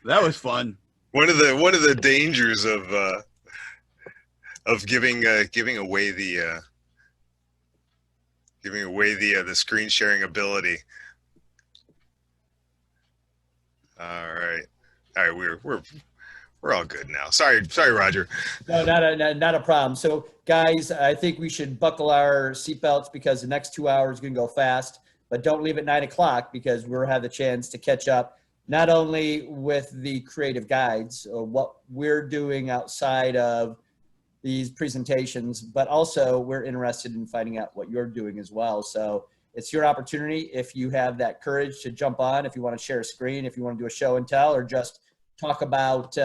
That was fun. One of the dangers of giving away the screen sharing ability. All right, we're all good now. Sorry, Roger. No, not a problem. So, guys, I think we should buckle our seatbelts because the next 2 hours is going to go fast. But don't leave at 9 o'clock because we'll have the chance to catch up not only with the creative guides or what we're doing outside of these presentations, but also we're interested in finding out what you're doing as well. So it's your opportunity if you have that courage to jump on, if you want to share a screen, if you want to do a show and tell, or just talk about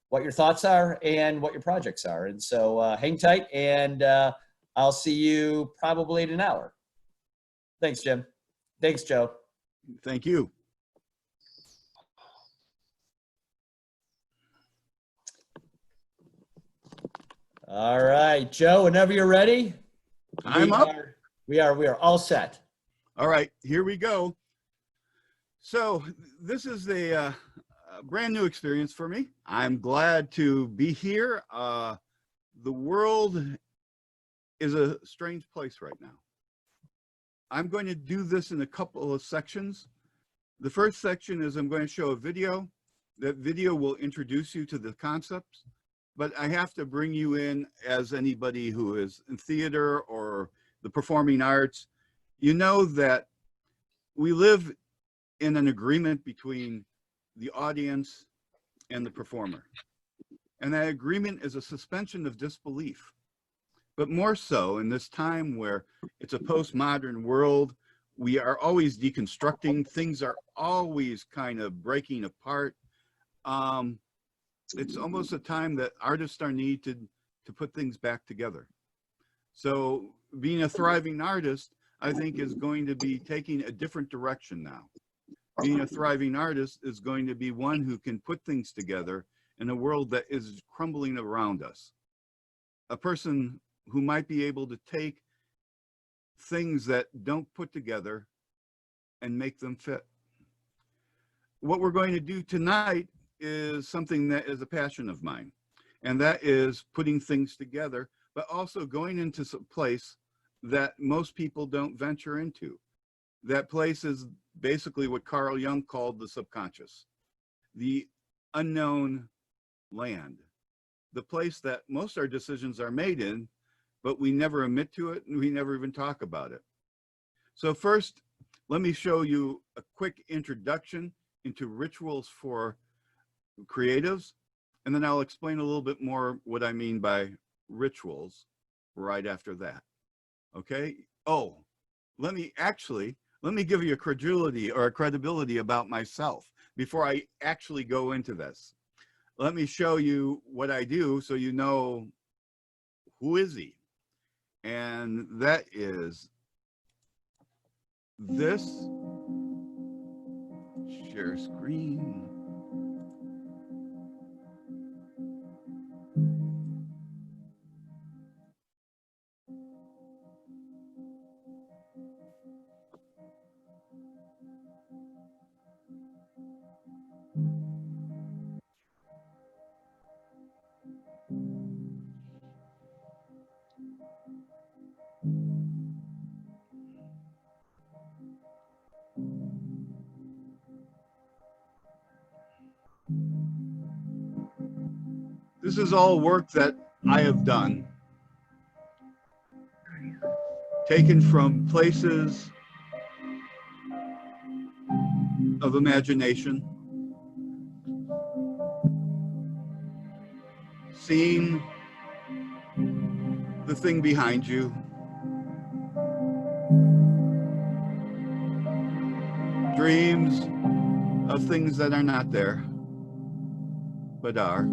what your thoughts are and what your projects are. And so hang tight, and I'll see you probably in an hour. Thanks, Jim. Thanks, Joe. Thank you. All right, Joe, whenever you're ready. I'm up. We are all set. All right, here we go. So this is a brand new experience for me. I'm glad to be here. The world is a strange place right now. I'm going to do this in a couple of sections. The first section is I'm going to show a video. That video will introduce you to the concepts, but I have to bring you in as anybody who is in theater or the performing arts. You know that we live in an agreement between the audience and the performer. And that agreement is a suspension of disbelief. But more so in this time where it's a postmodern world, we are always deconstructing, things are always kind of breaking apart. It's almost a time that artists are needed to put things back together. So being a thriving artist, I think, is going to be taking a different direction now. Being a thriving artist is going to be one who can put things together in a world that is crumbling around us. A person who might be able to take things that don't put together and make them fit. What we're going to do tonight is something that is a passion of mine, and that is putting things together, but also going into some place that most people don't venture into. That place is basically what Carl Jung called the subconscious, the unknown land, the place that most of our decisions are made in, but we never admit to it and we never even talk about it. So first, let me show you a quick introduction into rituals for creatives, and then I'll explain a little bit more what I mean by rituals right after that. Okay? Oh, let me give you a credulity or a credibility about myself before I actually go into this. Let me show you what I do so you know who is he. And that is this. Share screen. This is all work that I have done, taken from places of imagination, seeing the thing behind you, dreams of things that are not there, but are.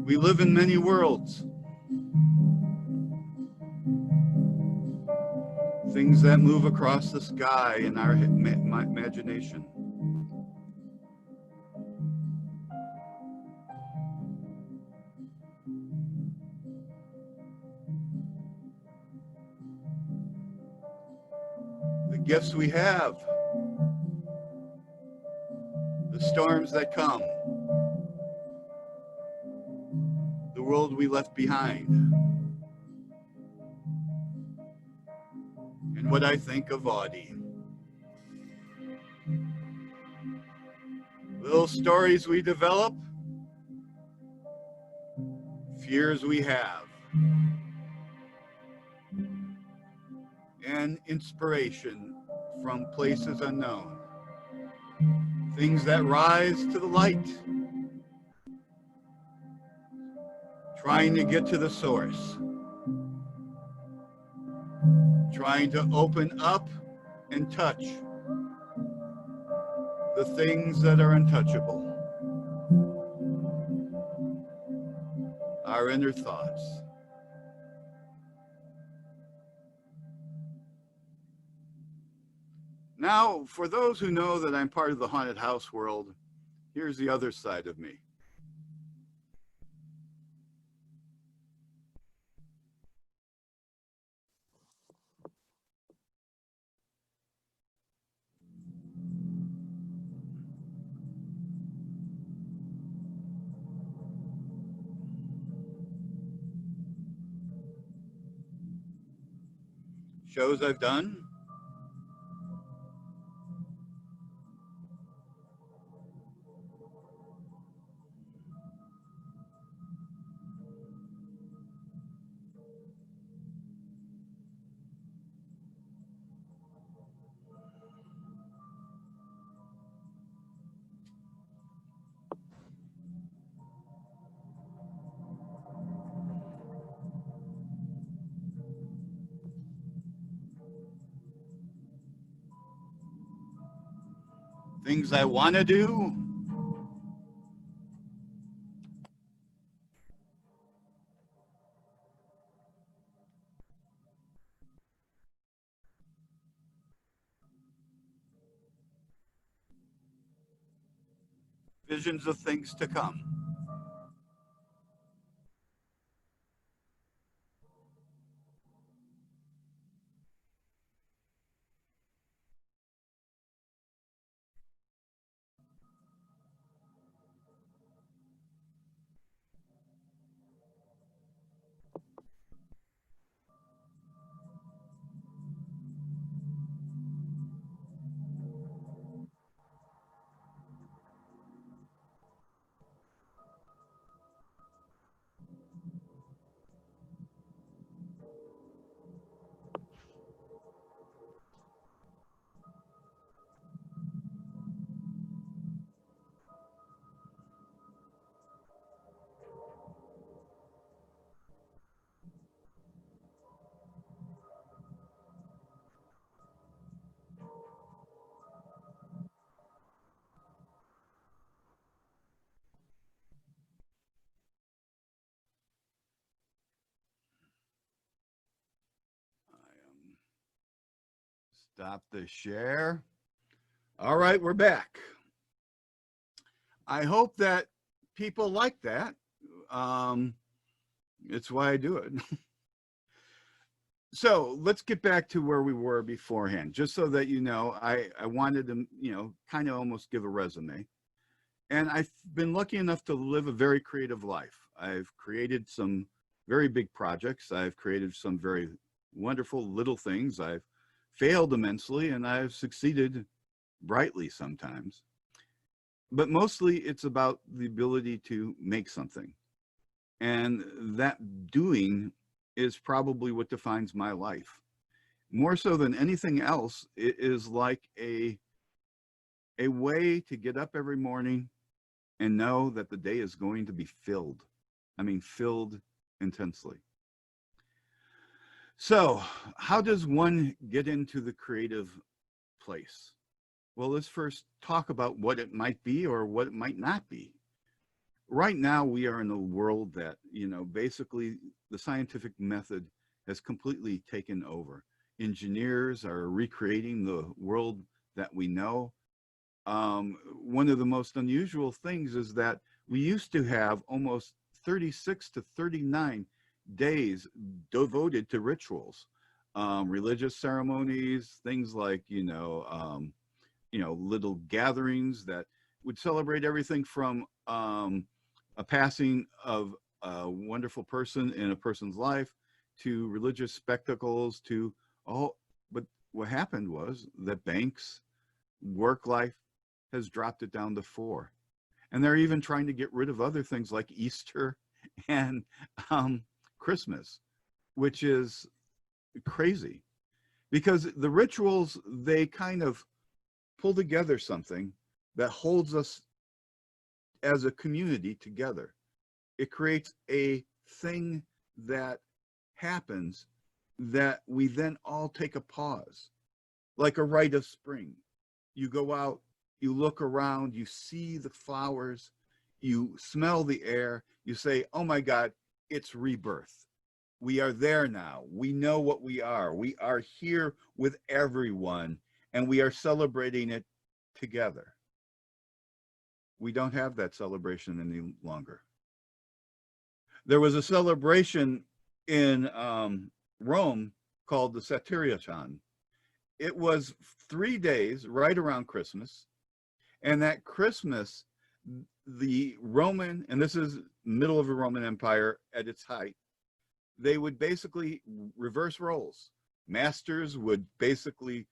We live in many worlds. Things that move across the sky in our imagination. gifts we have, the storms that come, the world we left behind, and what I think of Audie. Little stories we develop, fears we have, and inspiration from places unknown. Things that rise to the light, trying to get to the source, trying to open up and touch the things that are untouchable, our inner thoughts. Now, for those who know that I'm part of the haunted house world, here's the other side of me. Shows I've done, things I want to do, visions of things to come. Stop the share. All right, we're back. I hope that people like that. It's why I do it. So let's get back to where we were beforehand, just so that you know, I wanted to, kind of almost give a resume. And I've been lucky enough to live a very creative life. I've created some very big projects. I've created some very wonderful little things. I've failed immensely, and I've succeeded brightly sometimes. But mostly it's about the ability to make something. And that doing is probably what defines my life. More so than anything else, it is like a way to get up every morning and know that the day is going to be filled. I mean, filled intensely. So how does one get into the creative place? Well, let's first talk about what it might be or what it might not be. Right now, we are in a world that, basically the scientific method has completely taken over. Engineers are recreating the world that we know. One of the most unusual things is that we used to have almost 36 to 39 days devoted to rituals. religious ceremonies, things like, little gatherings that would celebrate everything from a passing of a wonderful person in a person's life to religious spectacles to all. But what happened was that banks, work life has dropped it down to 4. And they're even trying to get rid of other things like Easter and Christmas, which is crazy because the rituals, they kind of pull together something that holds us as a community together. It creates a thing that happens that we then all take a pause, like a rite of spring. You go out, you look around, you see the flowers, you smell the air, you say, oh my God, it's rebirth. We are there now. We know what we are. We are here with everyone, and we are celebrating it together. We don't have that celebration any longer. There was a celebration in Rome called the Satyrion. It was 3 days right around Christmas. And that Christmas, the Roman, and this is middle of the Roman Empire at its height, they would basically reverse roles. Masters would basically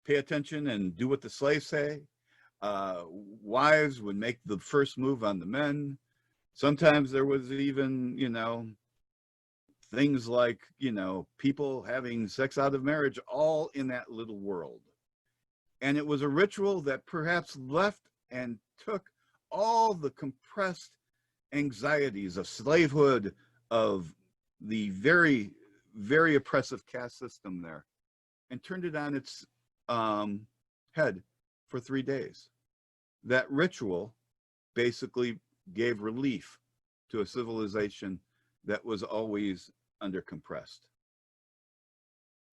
pay attention and do what the slaves say. Wives would make the first move on the men. Sometimes there was even, things like, people having sex out of marriage, all in that little world. And it was a ritual that perhaps left and took all the compressed anxieties of slavehood, of the very, very oppressive caste system there, and turned it on its head for 3 days. That ritual basically gave relief to a civilization that was always under compressed.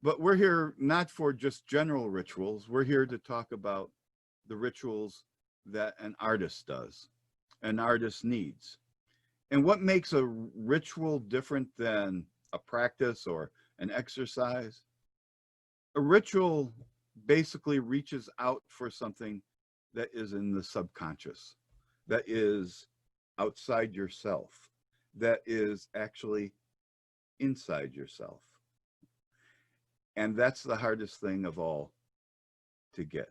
But we're here not for just general rituals. We're here to talk about the rituals that an artist does, an artist needs. And what makes a ritual different than a practice or an exercise? A ritual basically reaches out for something that is in the subconscious, that is outside yourself, that is actually inside yourself. And that's the hardest thing of all to get.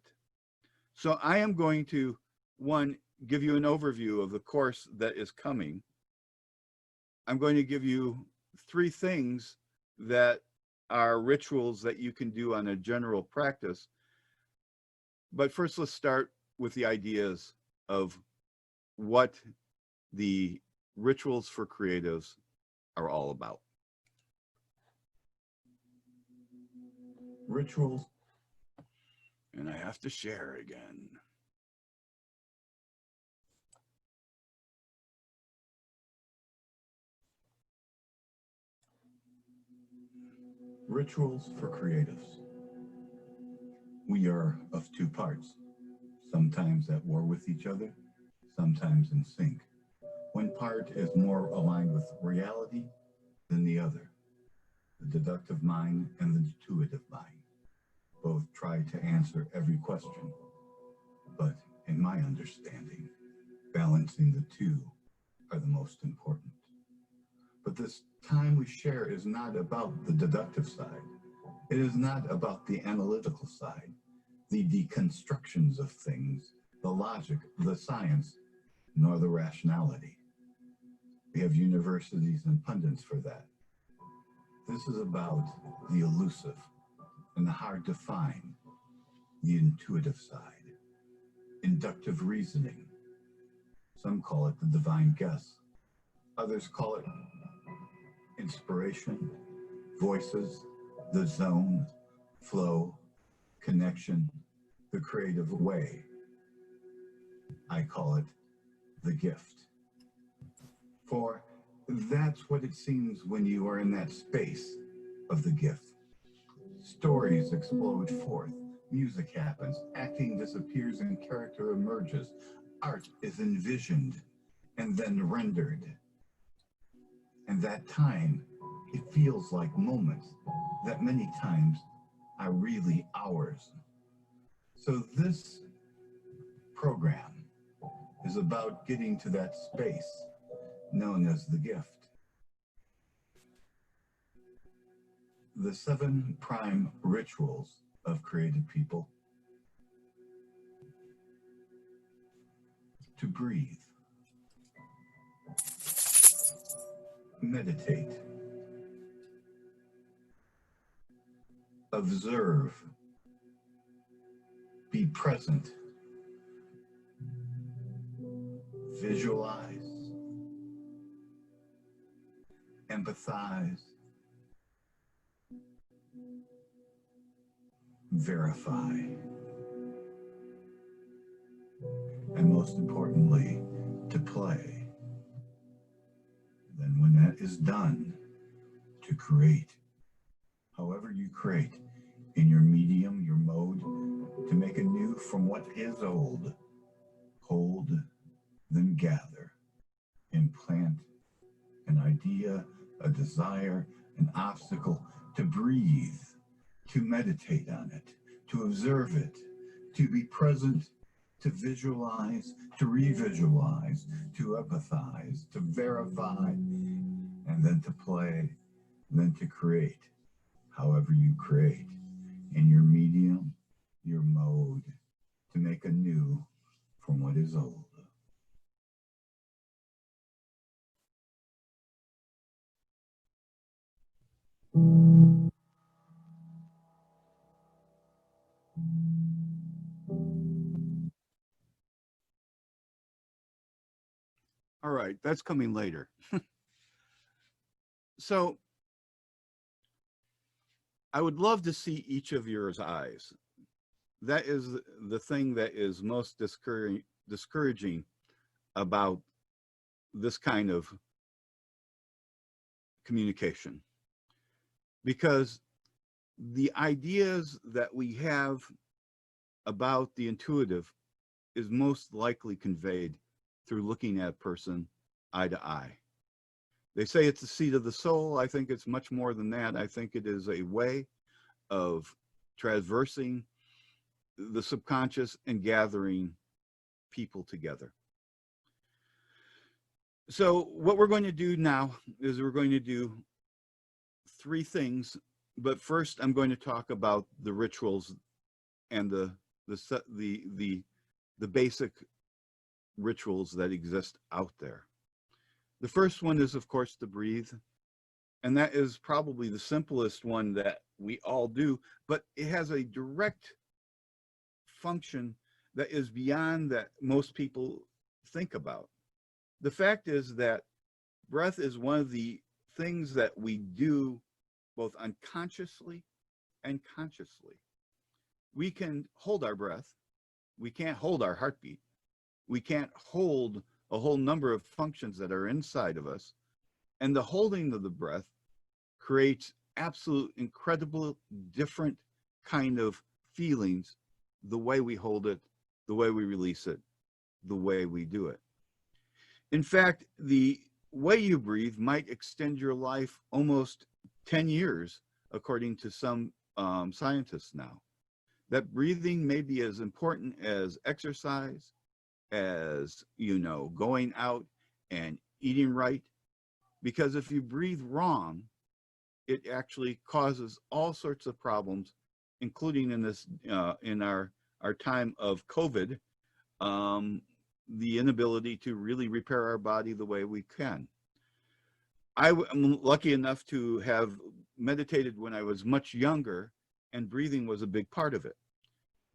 So I am going to, one, give you an overview of the course that is coming. I'm going to give you 3 things that are rituals that you can do on a general practice. But first, let's start with the ideas of what the rituals for creatives are all about. Rituals, and I have to share again. Rituals for creatives. We are of 2 parts, sometimes at war with each other, sometimes in sync. One part is more aligned with reality than the other, the deductive mind and the intuitive mind. Both try to answer every question, but in my understanding, balancing the 2 are the most important. But this time we share is not about the deductive side. It is not about the analytical side, the deconstructions of things, the logic, the science, nor the rationality. We have universities and pundits for that. This is about the elusive and the hard to find, the intuitive side, inductive reasoning. Some call it the divine guess. Others call it inspiration, voices, the zone, flow, connection, the creative way. I call it the gift. For that's what it seems when you are in that space of the gift. Stories explode forth, music happens, acting disappears and character emerges. Art is envisioned and then rendered. And that time It feels like moments that many times are really hours. So this program is about getting to that space known as the gift. The 7 prime rituals of creative people: to breathe, meditate, observe, be present, visualize, empathize, verify, and most importantly, to play. Then when that is done, to create. However you create, in your medium, your mode, to make anew from what is old. Hold, then gather, implant an idea, a desire, an obstacle, to breathe, to meditate on it, to observe it, to be present, to visualize, to revisualize, to empathize, to verify, and then to play, then to create. However you create, in your medium, your mode, to make anew from what is old. All right, that's coming later. So I would love to see each of your eyes. That is the thing that is most discouraging about this kind of communication, because the ideas that we have about the intuitive is most likely conveyed through looking at a person eye to eye. They say it's the seat of the soul. I think it's much more than that. I think it is a way of traversing the subconscious and gathering people together. So what we're going to do now is we're going to do 3 things, but first I'm going to talk about the rituals and the basic rituals that exist out there. The first one is, of course, to breathe. And that is probably the simplest one that we all do, but it has a direct function that is beyond that most people think about. The fact is that breath is one of the things that we do both unconsciously and consciously. We can hold our breath. We can't hold our heartbeat. We can't hold a whole number of functions that are inside of us. And the holding of the breath creates absolute, incredible, different kind of feelings, the way we hold it, the way we release it, the way we do it. In fact, the way you breathe might extend your life almost 10 years, according to some scientists now. That breathing may be as important as exercise, as, going out and eating right, because if you breathe wrong, it actually causes all sorts of problems, including in this, in our time of COVID, the inability to really repair our body the way we can. I'm lucky enough to have meditated when I was much younger, and breathing was a big part of it.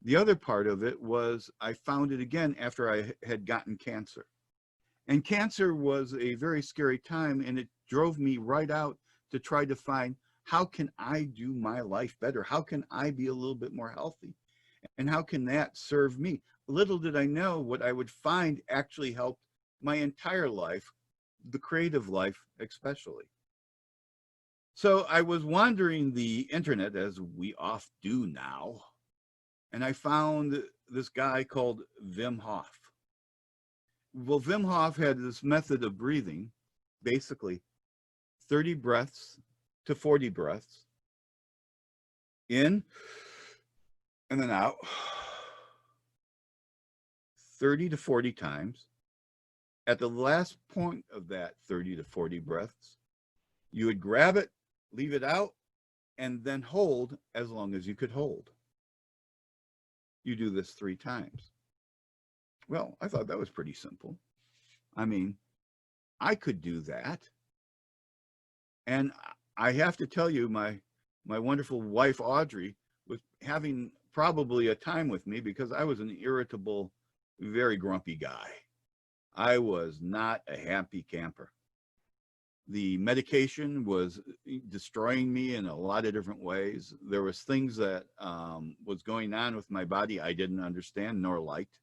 The other part of it was I found it again after I had gotten cancer. And cancer was a very scary time, and it drove me right out to try to find, how can I do my life better? How can I be a little bit more healthy? And how can that serve me? Little did I know what I would find actually helped my entire life, the creative life especially. So I was wandering the internet, as we oft do now, and I found this guy called Wim Hof. Well, Wim Hof had this method of breathing, basically 30 breaths to 40 breaths in and then out 30 to 40 times. At the last point of that 30 to 40 breaths, you would grab it, leave it out, and then hold as long as you could hold. You do this 3 times. Well, I thought that was pretty simple. I mean, I could do that. And I have to tell you, my wonderful wife, Audrey, was having probably a time with me because I was an irritable, very grumpy guy. I was not a happy camper. The medication was destroying me in a lot of different ways. There was things that was going on with my body I didn't understand nor liked.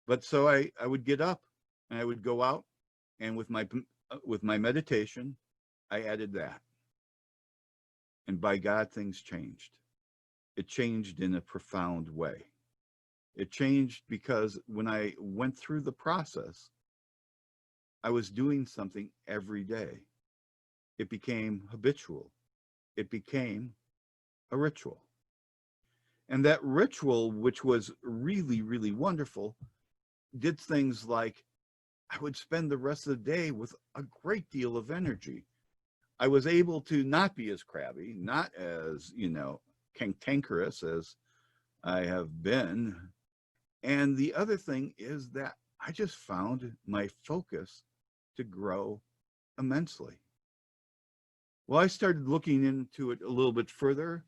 But so I would get up and I would go out, and with my meditation, I added that. And by God, things changed. It changed in a profound way. It changed because when I went through the process, I was doing something every day. It became habitual. It became a ritual. And that ritual, which was really, really wonderful, did things like I would spend the rest of the day with a great deal of energy. I was able to not be as crabby, not as, cantankerous as I have been. And the other thing is that I just found my focus to grow immensely. Well, I started looking into it a little bit further.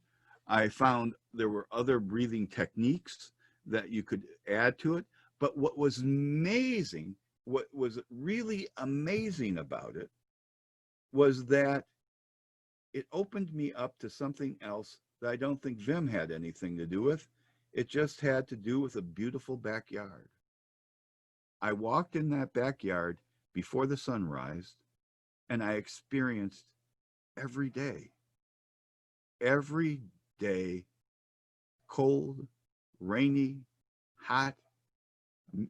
I found there were other breathing techniques that you could add to it. But what was amazing, what was really amazing about it was that it opened me up to something else that I don't think Vim had anything to do with. It just had to do with a beautiful backyard. I walked in that backyard before the sun rised, and I experienced every day, cold, rainy, hot,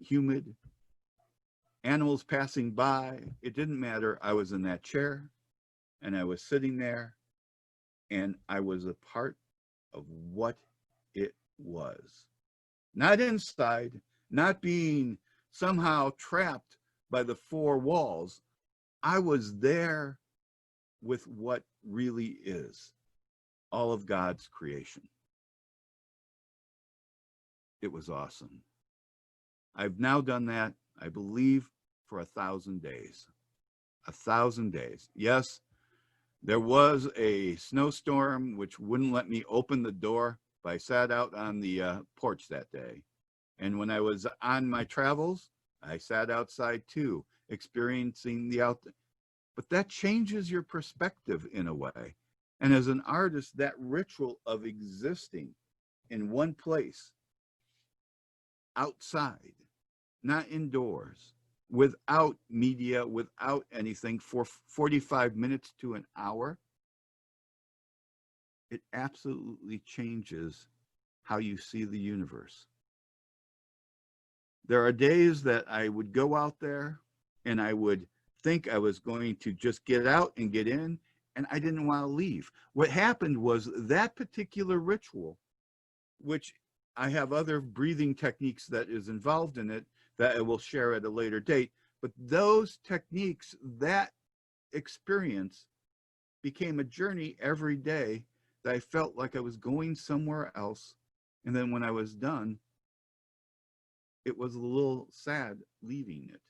humid, animals passing by. It didn't matter. I was in that chair and I was sitting there and I was a part of what it was. Not inside, not being somehow trapped by the 4 walls. I was there with what really is all of God's creation. It was awesome. I've now done that, I believe, for 1,000 days. 1,000 days. Yes, there was a snowstorm which wouldn't let me open the door, but I sat out on the porch that day. And when I was on my travels, I sat outside too, experiencing the out. But that changes your perspective in a way. And as an artist, that ritual of existing in one place, outside, not indoors, without media, without anything, for 45 minutes to an hour, it absolutely changes how you see the universe. There are days that I would go out there and I would think I was going to just get out and get in, and I didn't want to leave. What happened was that particular ritual, which I have other breathing techniques that is involved in it that I will share at a later date, but those techniques, that experience became a journey every day that I felt like I was going somewhere else. And then when I was done, it was a little sad leaving it.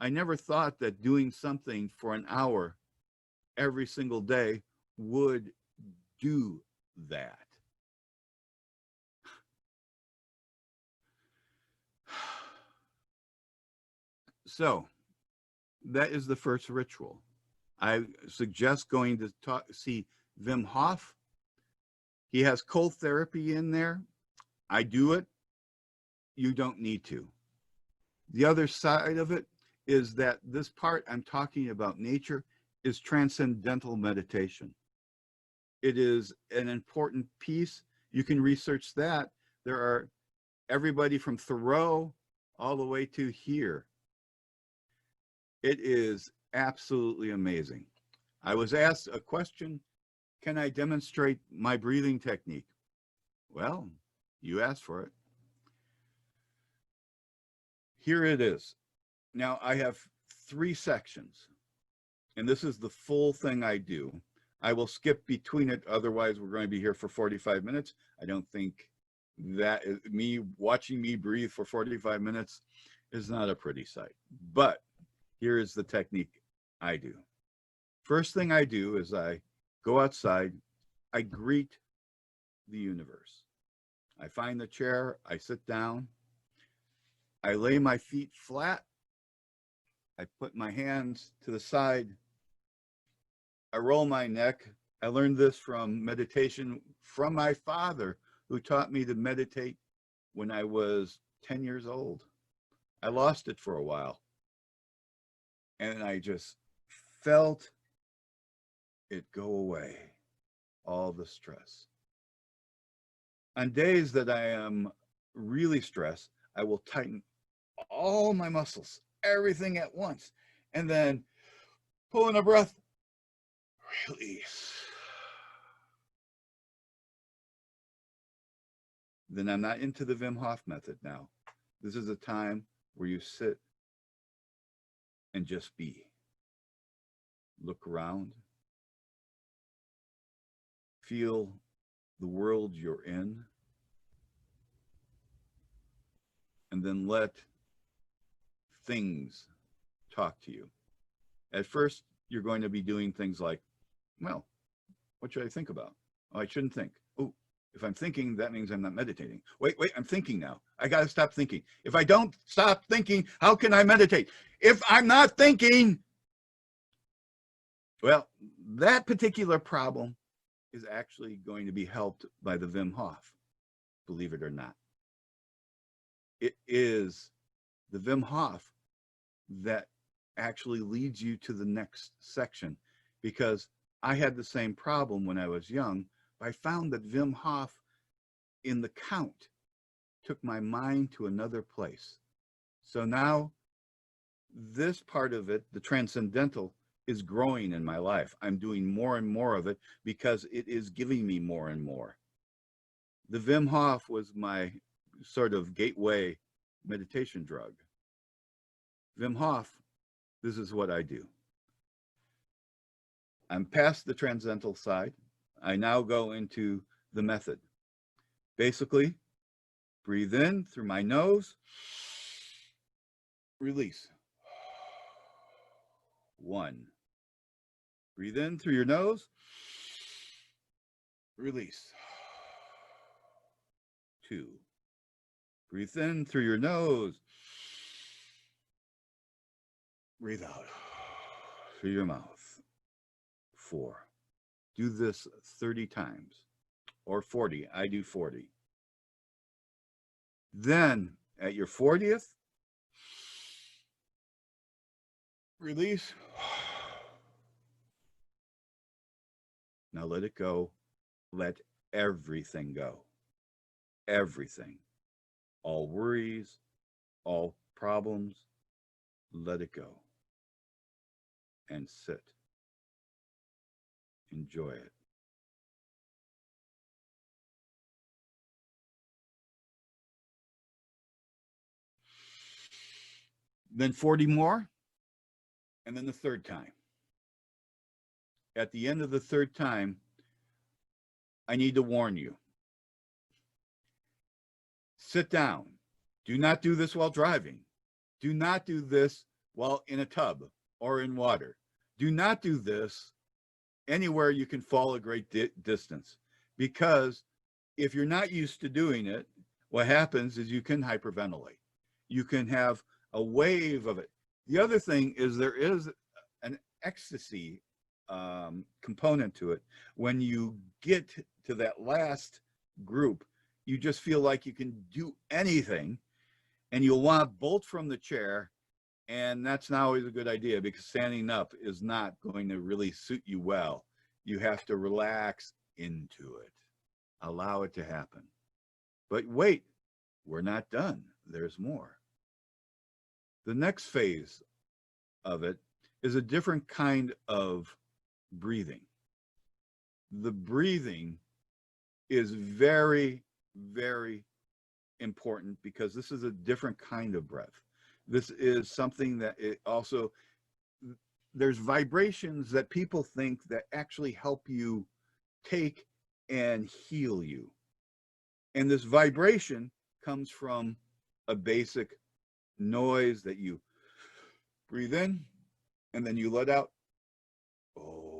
I never thought that doing something for an hour every single day would do that. So that is the first ritual. I suggest going to see Wim Hof. He has cold therapy in there. I do it. You don't need to. The other side of it is that this part I'm talking about, nature, is transcendental meditation. It is an important piece. You can research that. There are everybody from Thoreau all the way to here. It is absolutely amazing. I was asked a question, can I demonstrate my breathing technique? Well, you asked for it. Here it is. Now I have 3 sections, and this is the full thing I do. I will skip between it, otherwise we're going to be here for 45 minutes. I don't think that watching me breathe for 45 minutes is not a pretty sight. But here is the technique I do. First thing I do is I go outside, I greet the universe. I find the chair, I sit down, I lay my feet flat, I put my hands to the side, I roll my neck. I learned this from meditation from my father, who taught me to meditate when I was 10 years old. I lost it for a while, and I just felt it go away, all the stress. On days that I am really stressed, I will tighten all my muscles, everything at once, and then pull in a breath, release. Then I'm not into the Wim Hof method now. This is a time where you sit and just be. Look around. Feel the world you're in. And then let things talk to you. At first, you're going to be doing things like, well, what should I think about? Oh, I shouldn't think. Oh, if I'm thinking, that means I'm not meditating. Wait, I'm thinking now. I got to stop thinking. If I don't stop thinking, how can I meditate? If I'm not thinking, well, that particular problem is actually going to be helped by the Wim Hof, believe it or not. It is the Wim Hof that actually leads you to the next section, because I had the same problem when I was young. I found that Wim Hof in the count took my mind to another place. So now this part of it, the transcendental, is growing in my life. I'm doing more and more of it because it is giving me more and more. The Wim Hof was my sort of gateway meditation drug. Wim Hof, this is what I do. I'm past the transcendental side. I now go into the method. Basically, breathe in through my nose, release. 1. Breathe in through your nose, release. 2. Breathe in through your nose, breathe out through your mouth. 4. Do this 30 times or 40. I do 40. Then at your 40th, release. Now let it go. Let everything go. Everything. All worries, all problems, let it go. And sit. Enjoy it. Then 40 more, and then the 3rd time. At the end of the 3rd time, I need to warn you. Sit down. Do not do this while driving. Do not do this while in a tub or in water. Do not do this anywhere you can fall a great distance, because if you're not used to doing it, what happens is you can hyperventilate. You can have a wave of it. The other thing is there is an ecstasy component to it. When you get to that last group, you just feel like you can do anything, and you'll want to bolt from the chair. And that's not always a good idea, because standing up is not going to really suit you well. You have to relax into it. Allow it to happen. But wait, we're not done. There's more. The next phase of it is a different kind of breathing. The breathing is very, very important because this is a different kind of breath. This is something that it also, there's vibrations that people think that actually help you take and heal you. And this vibration comes from a basic noise that you breathe in and then you let out. Oh.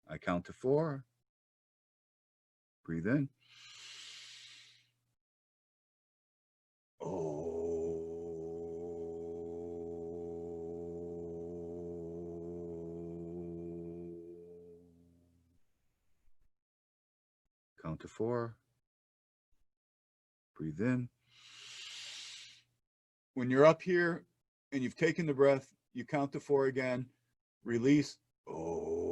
I count to 4. Breathe in. Oh. Count to 4. Breathe in. When you're up here and you've taken the breath, you count to 4 again, release. Oh.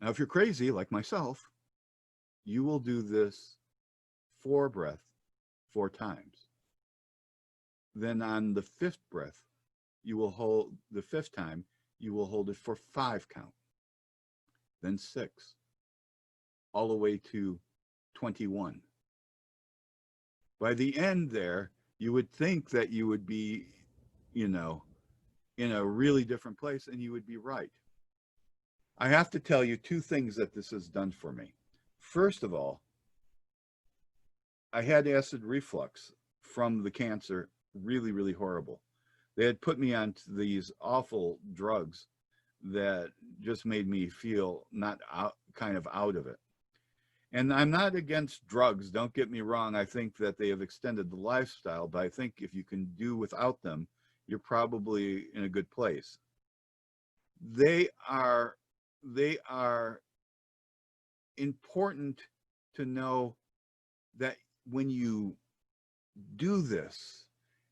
Now, if you're crazy like myself, you will do this 4 breath 4 times. Then on the 5th breath, you will hold the 5th time, you will hold it for 5 count, then 6, all the way to 21. By the end there, you would think that you would be, you know, in a really different place, and you would be right. I have to tell you 2 things that this has done for me. First of all, I had acid reflux from the cancer, really, really horrible. They had put me on these awful drugs that just made me feel not out, kind of out of it. And I'm not against drugs, don't get me wrong. I think that they have extended the lifestyle, but I think if you can do without them, you're probably in a good place. They are important to know that when you do this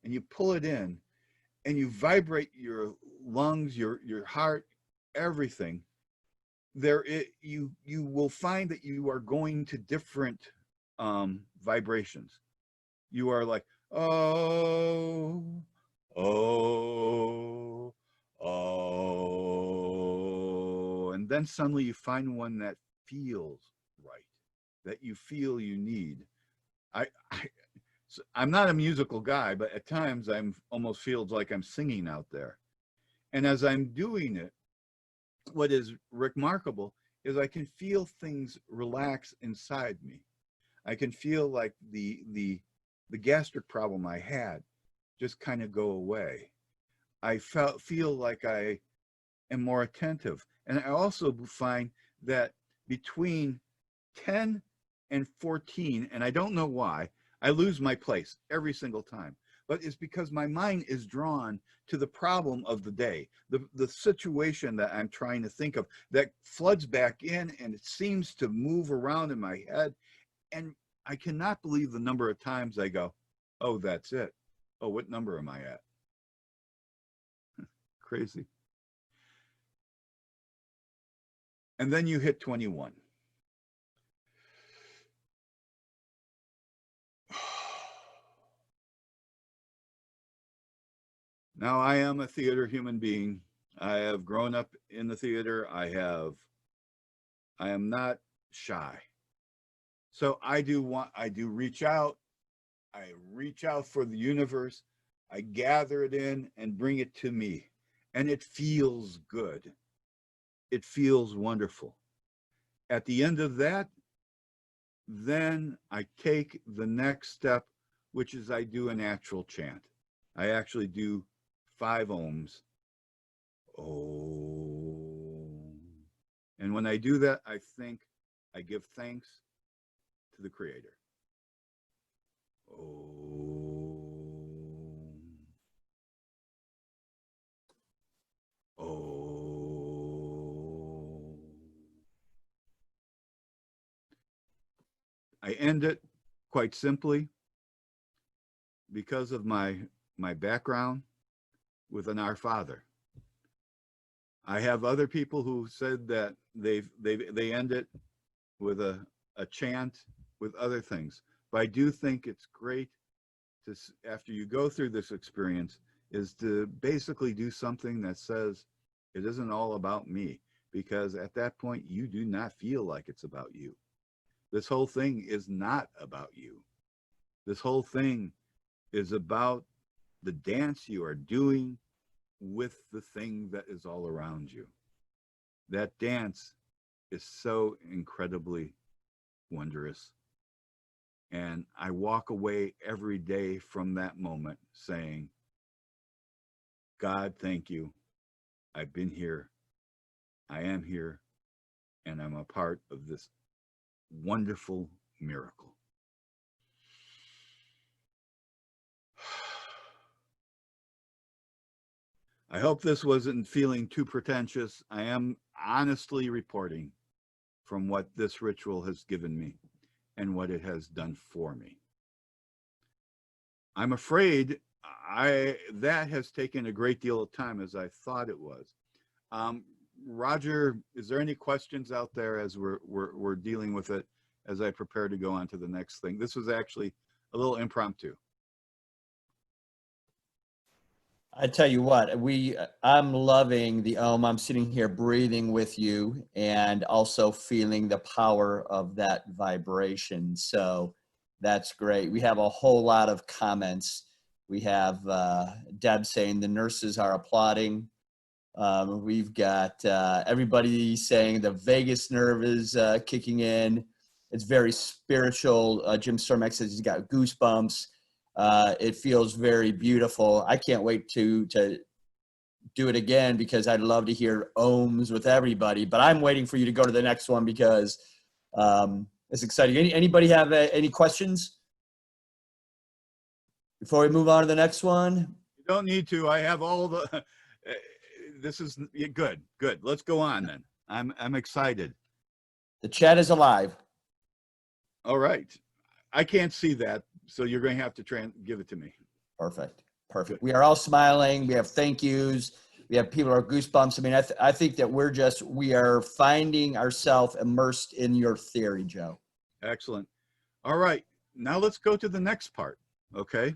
and you pull it in and you vibrate your lungs, your heart, everything, you will find that you are going to different vibrations. You are like, oh, oh, oh, and then suddenly you find one that feels right, that you feel you need. I'm not a musical guy, but at times I'm almost feels like I'm singing out there. And as I'm doing it, what is remarkable is I can feel things relax inside me. I can feel like the gastric problem I had just kind of go away. I feel like I am more attentive. And I also find that between 10 and 14, and I don't know why, I lose my place every single time. But it's because my mind is drawn to the problem of the day, the situation that I'm trying to think of that floods back in, and it seems to move around in my head. And I cannot believe the number of times I go, oh, that's it. Oh, what number am I at? Crazy. And then you hit 21. Now, I am a theater human being. I have grown up in the theater. I am not shy. So I do reach out. I reach out for the universe. I gather it in and bring it to me. And it feels good. It feels wonderful. At the end of that, then I take the next step, which is I do an actual chant. I actually do 5 ohms. Oh. And when I do that, I give thanks to the Creator. Oh. Oh. I end it quite simply because of my background with an Our Father. I have other people who said that they end it with a chant with other things. But I do think it's great to, after you go through this experience, is to basically do something that says it isn't all about me, because at that point you do not feel like it's about you. This whole thing is not about you. This whole thing is about the dance you are doing with the thing that is all around you. That dance is so incredibly wondrous. And I walk away every day from that moment saying, God, thank you. I've been here. I am here. And I'm a part of this wonderful miracle. I hope this wasn't feeling too pretentious. I am honestly reporting from what this ritual has given me and what it has done for me. I'm afraid that has taken a great deal of time, as I thought it was. Roger, is there any questions out there as we're dealing with it as I prepare to go on to the next thing? This was actually a little impromptu. I tell you what, I'm loving the Om. I'm sitting here breathing with you and also feeling the power of that vibration. So that's great. We have a whole lot of comments. We have Deb saying the nurses are applauding. We've got everybody saying the vagus nerve is kicking in. It's very spiritual. Jim Stormack says he's got goosebumps. It feels very beautiful. I can't wait to do it again because I'd love to hear ohms with everybody. But I'm waiting for you to go to the next one because it's exciting. Anybody have any questions before we move on to the next one? You don't need to. I have all the. This is good. Good. Let's go on then. I'm excited. The chat is alive. All right. I can't see that, so you're going to have to give it to me. Perfect. Perfect. We are all smiling. We have thank yous. We have people who are goosebumps. I mean, I think that we are finding ourselves immersed in your theory, Joe. Excellent. All right. Now let's go to the next part. Okay.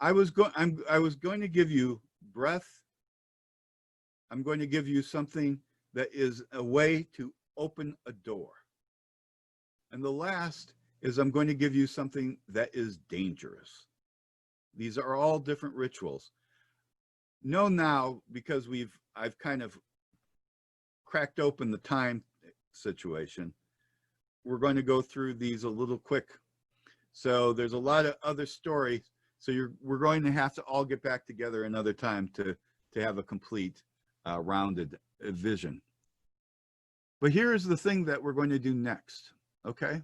I was going to give you breath. I'm going to give you something that is a way to open a door. And the last is I'm going to give you something that is dangerous. These are all different rituals. Know now, because I've kind of cracked open the time situation, we're going to go through these a little quick. So there's a lot of other stories. So we're going to have to all get back together another time to have a complete rounded vision. But here's the thing that we're going to do next, okay?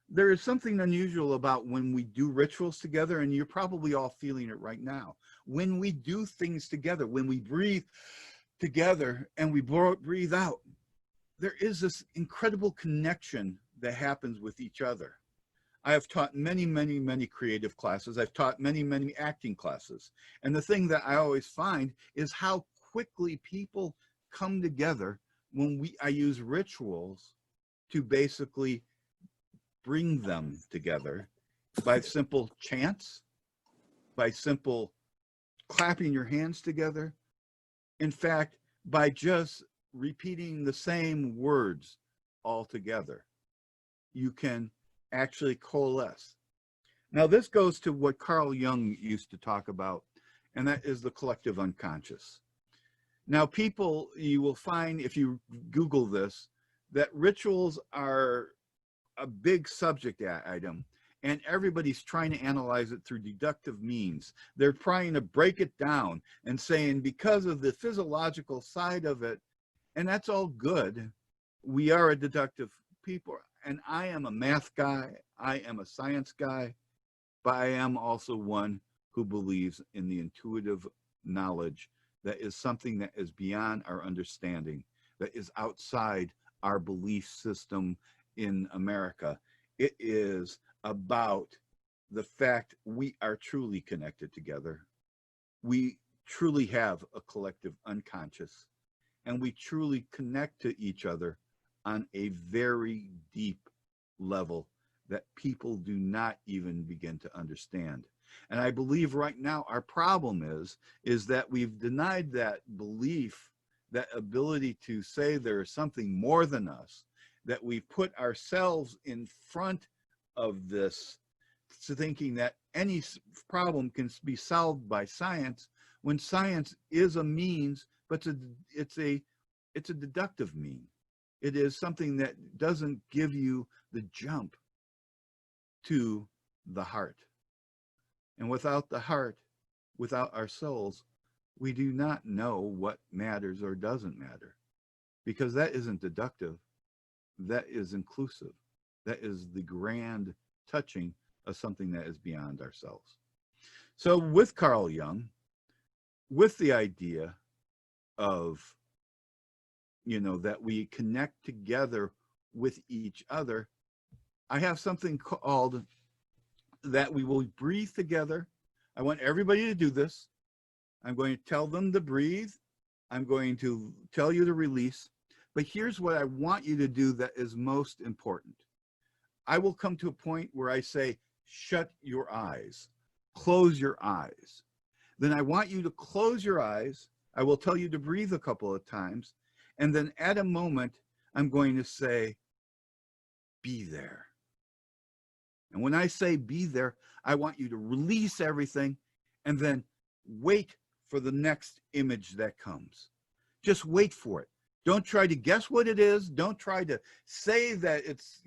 There is something unusual about when we do rituals together, and you're probably all feeling it right now. When we do things together, when we breathe together and we breathe out, there is this incredible connection that happens with each other. I have taught many, many, many creative classes. I've taught many, many acting classes. And the thing that I always find is how quickly people come together when I use rituals to basically bring them together by simple chants, by simple clapping your hands together. In fact, by just repeating the same words all together, you can actually coalesce. Now, this goes to what Carl Jung used to talk about, and that is the collective unconscious. Now, people, you will find if you Google this, that rituals are a big subject item, and everybody's trying to analyze it through deductive means. They're trying to break it down and saying because of the physiological side of it, and that's all good. We are a deductive people, and I am a math guy, I am a science guy, but I am also one who believes in the intuitive knowledge that is something that is beyond our understanding, that is outside our belief system in America. It is about the fact we are truly connected together. We truly have a collective unconscious, and we truly connect to each other on a very deep level that people do not even begin to understand. And I believe right now our problem is that we've denied that belief, that ability to say there is something more than us, that we've put ourselves in front of this, thinking that any problem can be solved by science, when science is a means, but it's a deductive mean. It is something that doesn't give you the jump to the heart. And without the heart, without our souls, we do not know what matters or doesn't matter, because that isn't deductive. That is inclusive. That is the grand touching of something that is beyond ourselves. So with Carl Jung, with the idea of, that we connect together with each other, I have something called that we will breathe together. I want everybody to do this. I'm going to tell them to breathe. I'm going to tell you to release. But here's what I want you to do that is most important. I will come to a point where I say, shut your eyes, close your eyes. Then I want you to close your eyes. I will tell you to breathe a couple of times. And then at a moment, I'm going to say, be there. And when I say be there, I want you to release everything and then wait for the next image that comes. Just wait for it. Don't try to guess what it is. Don't try to say that it's,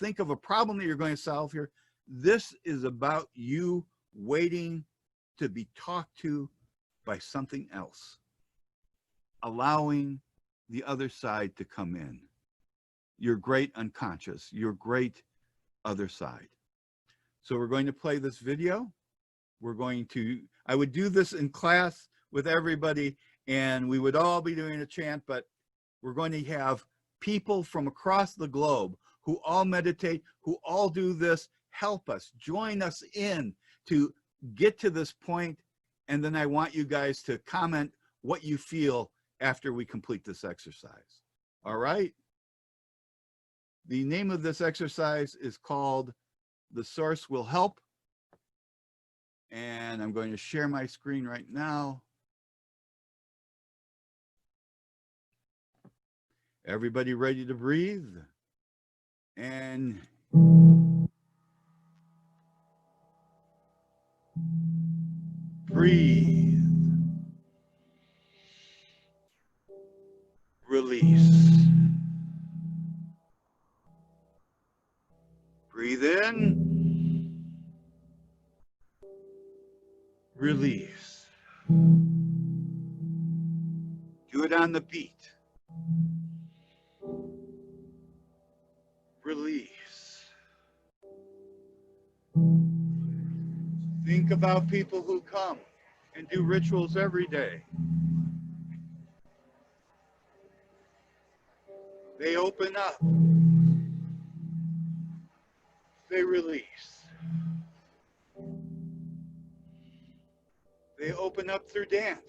think of a problem that you're going to solve here. This is about you waiting to be talked to by something else, allowing the other side to come in. Your great unconscious, your great other side. So we're going to play this video. I would do this in class with everybody and we would all be doing a chant, but we're going to have people from across the globe who all meditate, who all do this, help us, join us in to get to this point. And then I want you guys to comment what you feel after we complete this exercise. All right? The name of this exercise is called The Source Will Help. And I'm going to share my screen right now. Everybody ready to breathe? And breathe. Release. Breathe in. Release. Do it on the beat. Release. Think about people who come and do rituals every day. They open up. They release. They open up through dance,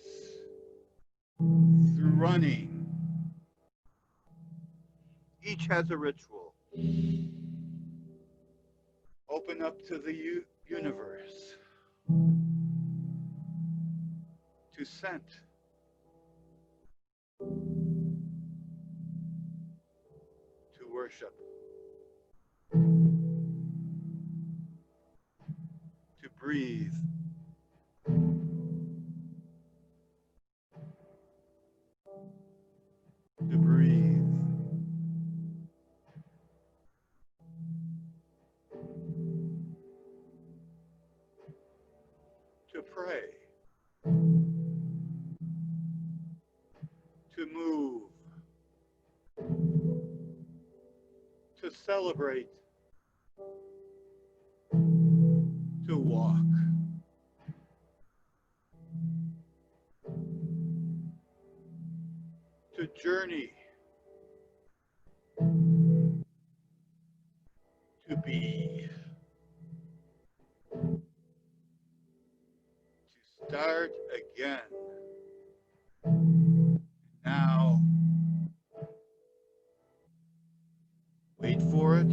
through running. Each has a ritual. Open up to the universe, to scent, to worship, to breathe, to breathe, to pray, to move, to celebrate, to walk, to journey, to be, to start again. Now for it.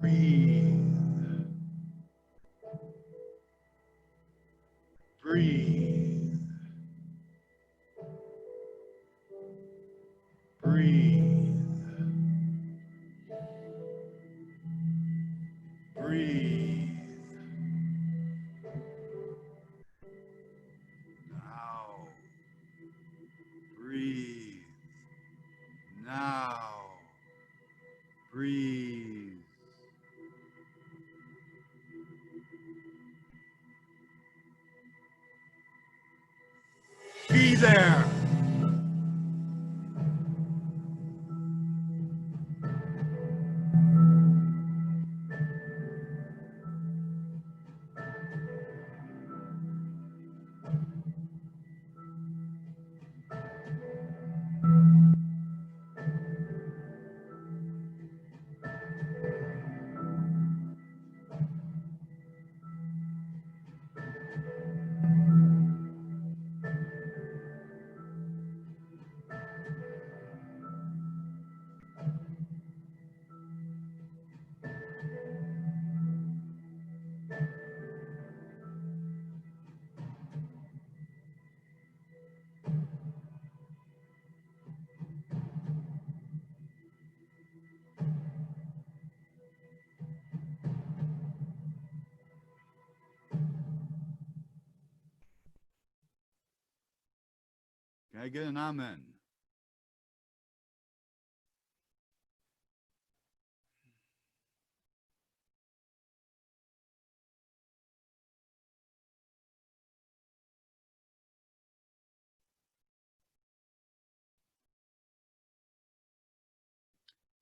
Breathe. Breathe. Breathe. Breathe. Now. Breathe. Now. Breathe. Be there. Can I get an amen?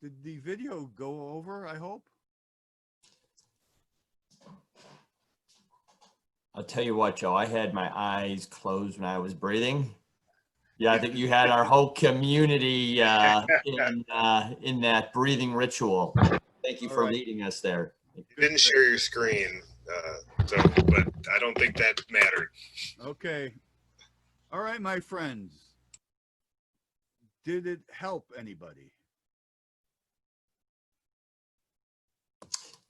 Did the video go over, I hope? I'll tell you what, Joe, I had my eyes closed when I was breathing. Yeah, I think you had our whole community in that breathing ritual. Thank you All for right. leading us there. You didn't share your screen, but I don't think that mattered. Okay. All right, my friends. Did it help anybody?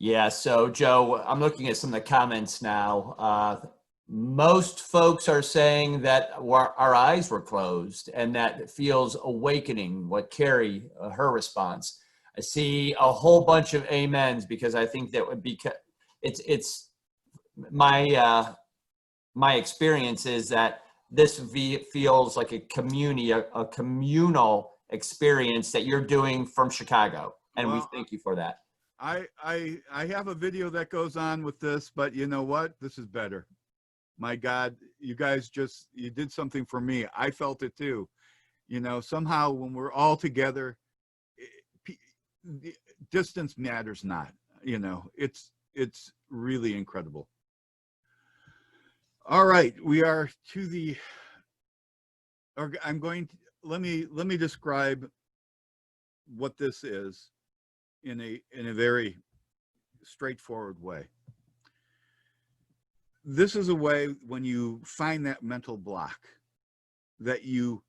Yeah, so Joe, I'm looking at some of the comments now. Most folks are saying that our eyes were closed and that it feels awakening. What Carrie, her response. I see a whole bunch of amens because I think that would be, it's my experience is that this feels like a community, a communal experience that you're doing from Chicago. And we Well, thank you for that. I have a video that goes on with this, but you know what? This is better. My God, you guys you did something for me. I felt it too. You know, somehow when we're all together, the distance matters not. You know, it's really incredible. All right, we are to the, or I'm going to, let me describe what this is in a very straightforward way. This is a way when you find that mental block that you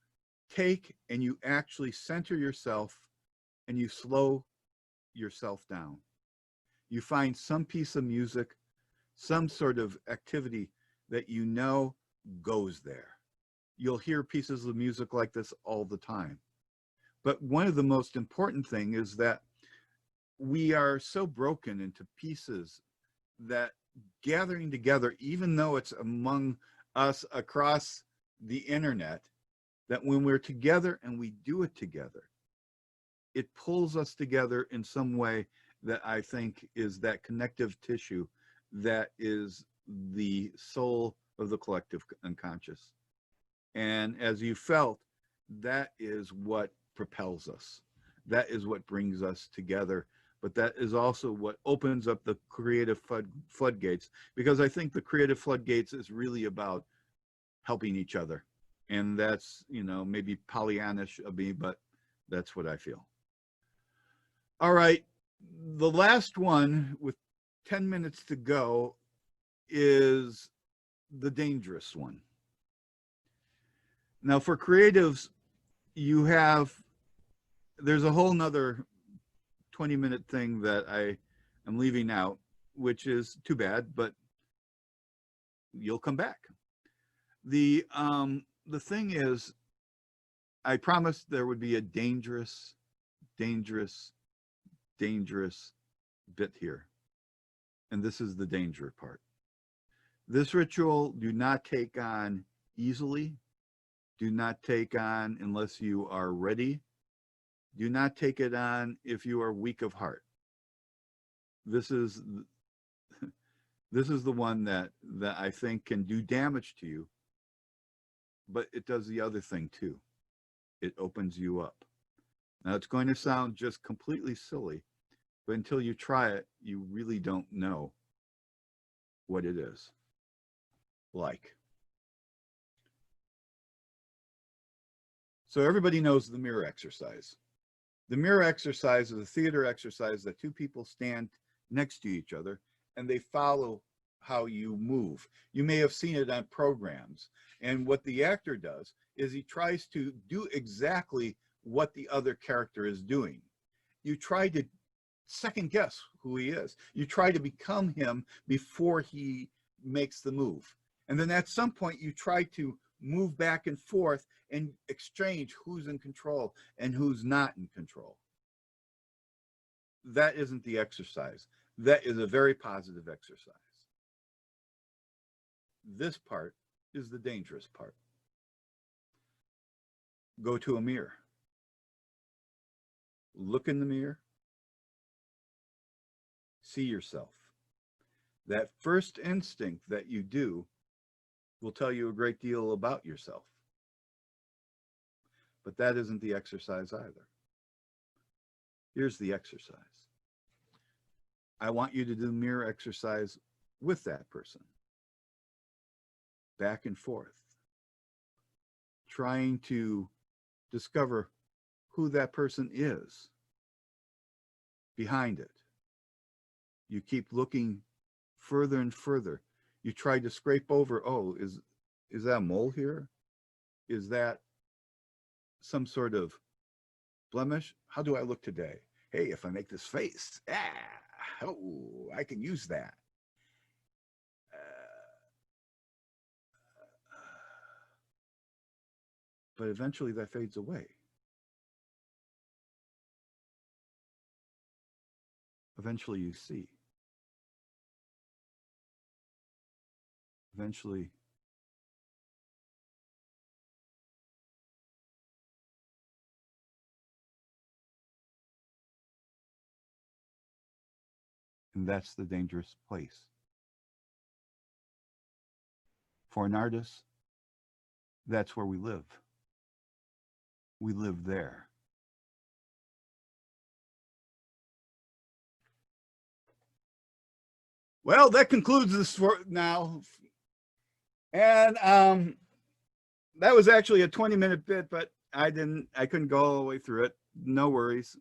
take and you actually center yourself and you slow yourself down. You find some piece of music, some sort of activity that you know goes there. You'll hear pieces of music like this all the time. But one of the most important thing is that we are so broken into pieces that gathering together, even though it's among us across the internet, that when we're together and we do it together, it pulls us together in some way that I think is that connective tissue that is the soul of the collective unconscious. And as you felt, that is what propels us. That is what brings us together. But that is also what opens up the creative floodgates, because I think the creative floodgates is really about helping each other. And that's, you know, maybe Pollyannish of me, but that's what I feel. All right. The last one with 10 minutes to go is the dangerous one. Now, for creatives, you have, there's a whole nother 20-minute thing that I am leaving out, which is too bad, but you'll come back. The thing is, I promised there would be a dangerous bit here. And this is the danger part. This ritual, do not take on easily. Do not take on unless you are ready. Do not take it on if you are weak of heart. This is the one that I think can do damage to you, but it does the other thing too. It opens you up. Now it's going to sound just completely silly, but until you try it, you really don't know what it is like. So everybody knows the mirror exercise. The mirror exercise is a theater exercise that two people stand next to each other and they follow how you move. You may have seen it on programs. And what the actor does is he tries to do exactly what the other character is doing. You try to second guess who he is. You try to become him before he makes the move. And then at some point you try to move back and forth and exchange who's in control and who's not in control. That isn't the exercise. That is a very positive exercise. This part is the dangerous part. Go to a mirror. Look in the mirror. See yourself. That first instinct that you do will tell you a great deal about yourself. But that isn't the exercise either. Here's the exercise. I want you to do the mirror exercise with that person. Back and forth. Trying to discover who that person is behind it. You keep looking further and further. You try to scrape over, oh, is that a mole here? Is that some sort of blemish? How do I look today? Hey, if I make this face, oh, I can use that. But eventually that fades away. Eventually you see. Eventually and that's the dangerous place. For an artist, that's where we live. We live there. Well, that concludes this for now. And that was actually a 20-minute bit, but I couldn't go all the way through it. No worries.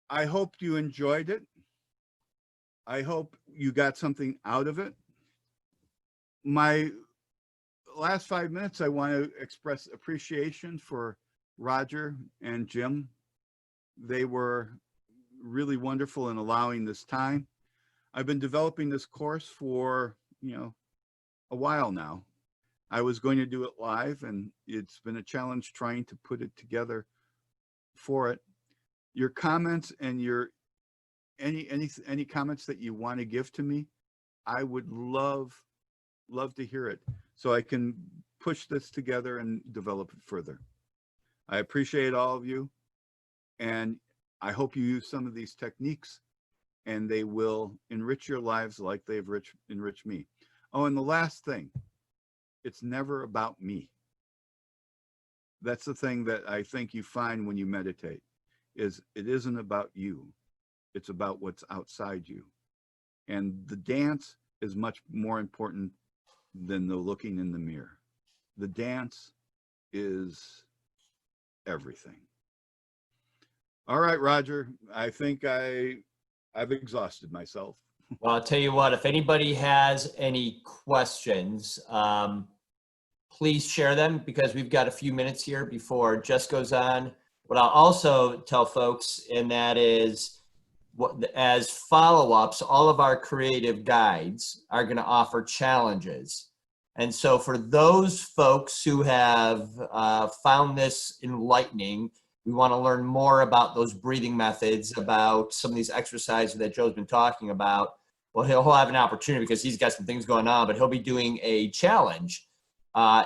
I hope you enjoyed it. I hope you got something out of it. My last 5 minutes, I want to express appreciation for Roger and Jim. They were really wonderful in allowing this time. I've been developing this course for, a while now. I was going to do it live, and it's been a challenge trying to put it together for it. Your comments and any comments that you want to give to me, I would love to hear it so I can push this together and develop it further. I appreciate all of you, and I hope you use some of these techniques and they will enrich your lives like they've enriched me. Oh, and the last thing, it's never about me. That's the thing that I think you find when you meditate, is it isn't about you. It's about what's outside you. And the dance is much more important than the looking in the mirror. The dance is everything. All right, Roger, I think I've exhausted myself. Well, I'll tell you what, if anybody has any questions, please share them because we've got a few minutes here before Jess goes on. What I'll also tell folks, and that is, as follow-ups, all of our creative guides are going to offer challenges. And so for those folks who have found this enlightening, we want to learn more about those breathing methods, about some of these exercises that Joe's been talking about. Well, he'll have an opportunity because he's got some things going on, but he'll be doing a challenge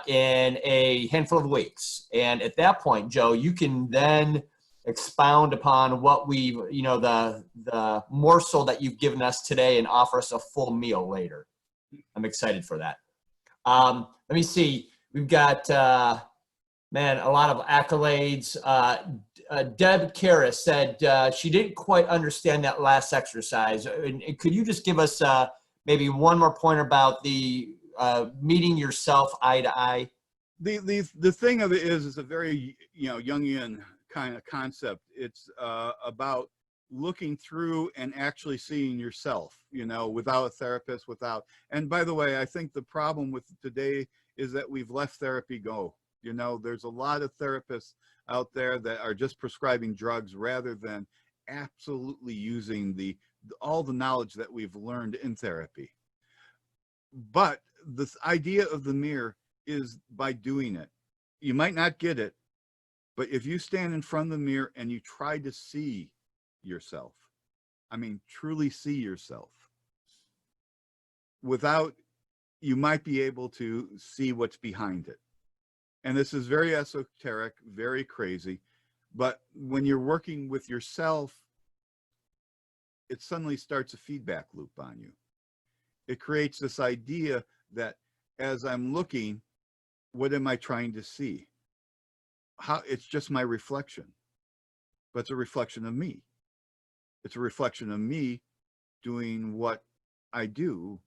in a handful of weeks. And at that point, Joe, you can then expound upon what we've, the morsel that you've given us today and offer us a full meal later. I'm excited for that. Let me see. We've got, a lot of accolades. Deb Karras said she didn't quite understand that last exercise. And could you just give us maybe one more point about the meeting yourself eye to eye? The thing of it is, it's a very, Jungian kind of concept. It's about looking through and actually seeing yourself, without a therapist, and by the way, I think the problem with today is that we've left therapy go. There's a lot of therapists out there that are just prescribing drugs rather than absolutely using all the knowledge that we've learned in therapy. But this idea of the mirror is by doing it. You might not get it, but if you stand in front of the mirror and you try to see yourself, truly see yourself, you might be able to see what's behind it. And this is very esoteric, very crazy, but when you're working with yourself, it suddenly starts a feedback loop on you. It creates this idea that as I'm looking, what am I trying to see? It's just my reflection, but it's a reflection of me. It's a reflection of me doing what I do,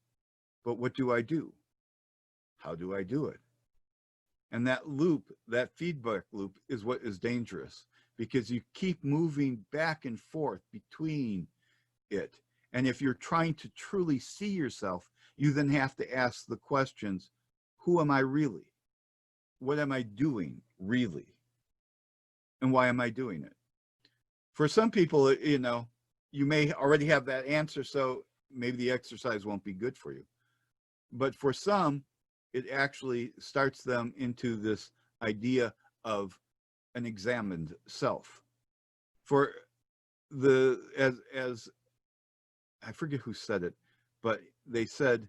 but what do I do? How do I do it? And that loop, that feedback loop, is what is dangerous, because you keep moving back and forth between it. And if you're trying to truly see yourself, you then have to ask the questions, who am I really? What am I doing really? And why am I doing it? For some people, you may already have that answer, so maybe the exercise won't be good for you. But for some, it actually starts them into this idea of an examined self. For as I forget who said it, but they said,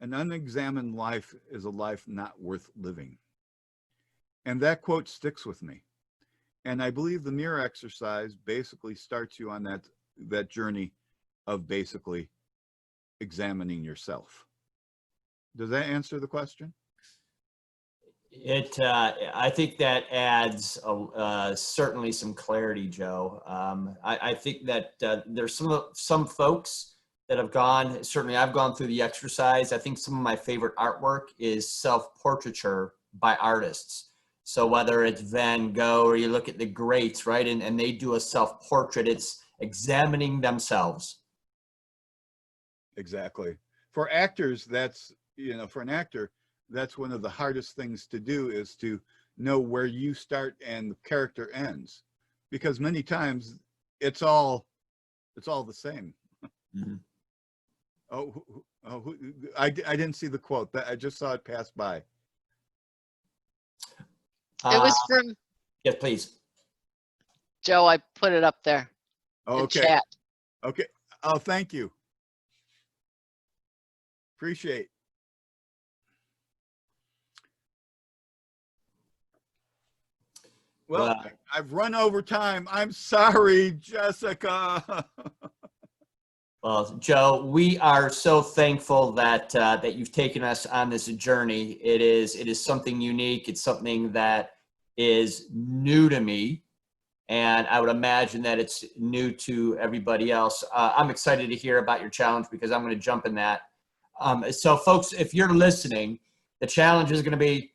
an unexamined life is a life not worth living. And that quote sticks with me. And I believe the mirror exercise basically starts you on that journey of basically examining yourself. Does that answer the question? I think that adds certainly some clarity, Joe. I think that there's some folks that have gone, certainly I've gone through the exercise. I think some of my favorite artwork is self-portraiture by artists. So whether it's Van Gogh or you look at the greats, right, and they do a self-portrait, it's examining themselves. Exactly. For actors, for an actor, that's one of the hardest things to do, is to know where you start and the character ends, because many times it's all the same. Mm-hmm. I didn't see the quote. I just saw it pass by. It was from yes, please. Joe. I put it up there. Okay. In chat. Okay. Oh, thank you. Appreciate. Well, I've run over time. I'm sorry, Jessica. Well, Joe, we are so thankful that you've taken us on this journey. It is something unique. It's something that is new to me, and I would imagine that it's new to everybody else. I'm excited to hear about your challenge because I'm going to jump in that. So, folks, if you're listening, the challenge is going to be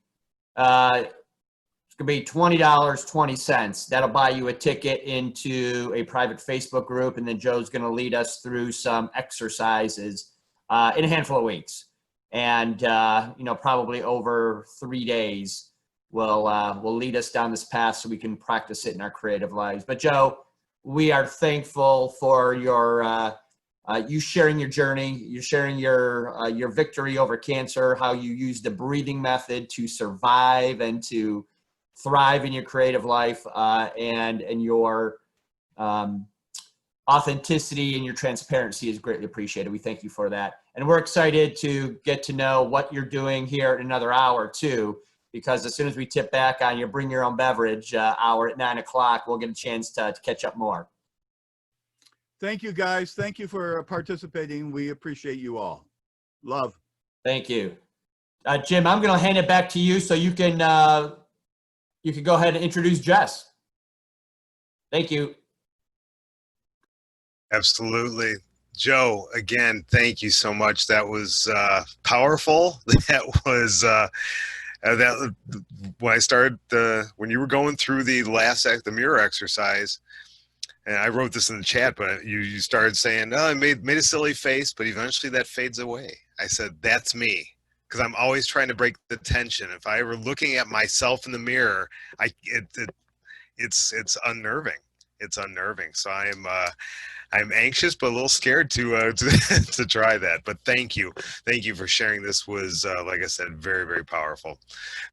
$20.20. That'll buy you a ticket into a private Facebook group, and then Joe's going to lead us through some exercises in a handful of weeks. and probably over 3 days will lead us down this path so we can practice it in our creative lives. But Joe, we are thankful for your you sharing your journey, you sharing your victory over cancer, how you used the breathing method to survive and to thrive in your creative life, and your authenticity and your transparency is greatly appreciated. We thank you for that. And we're excited to get to know what you're doing here in another hour too, because as soon as we tip back on your bring your own beverage hour at 9 o'clock, we'll get a chance to catch up more. Thank you, guys. Thank you for participating. We appreciate you all. Love. Thank you. Jim, I'm going to hand it back to you so you can go ahead and introduce Jess. Thank you. Absolutely. Joe, again, thank you so much. That was powerful. That was that when I started when you were going through the mirror exercise, and I wrote this in the chat, but you started saying, "Oh, I made a silly face," but eventually that fades away. I said, "That's me," because I'm always trying to break the tension. If I were looking at myself in the mirror, it's unnerving. It's unnerving. So I'm anxious, but a little scared to to try that. But thank you for sharing. This was, like I said, very, very powerful.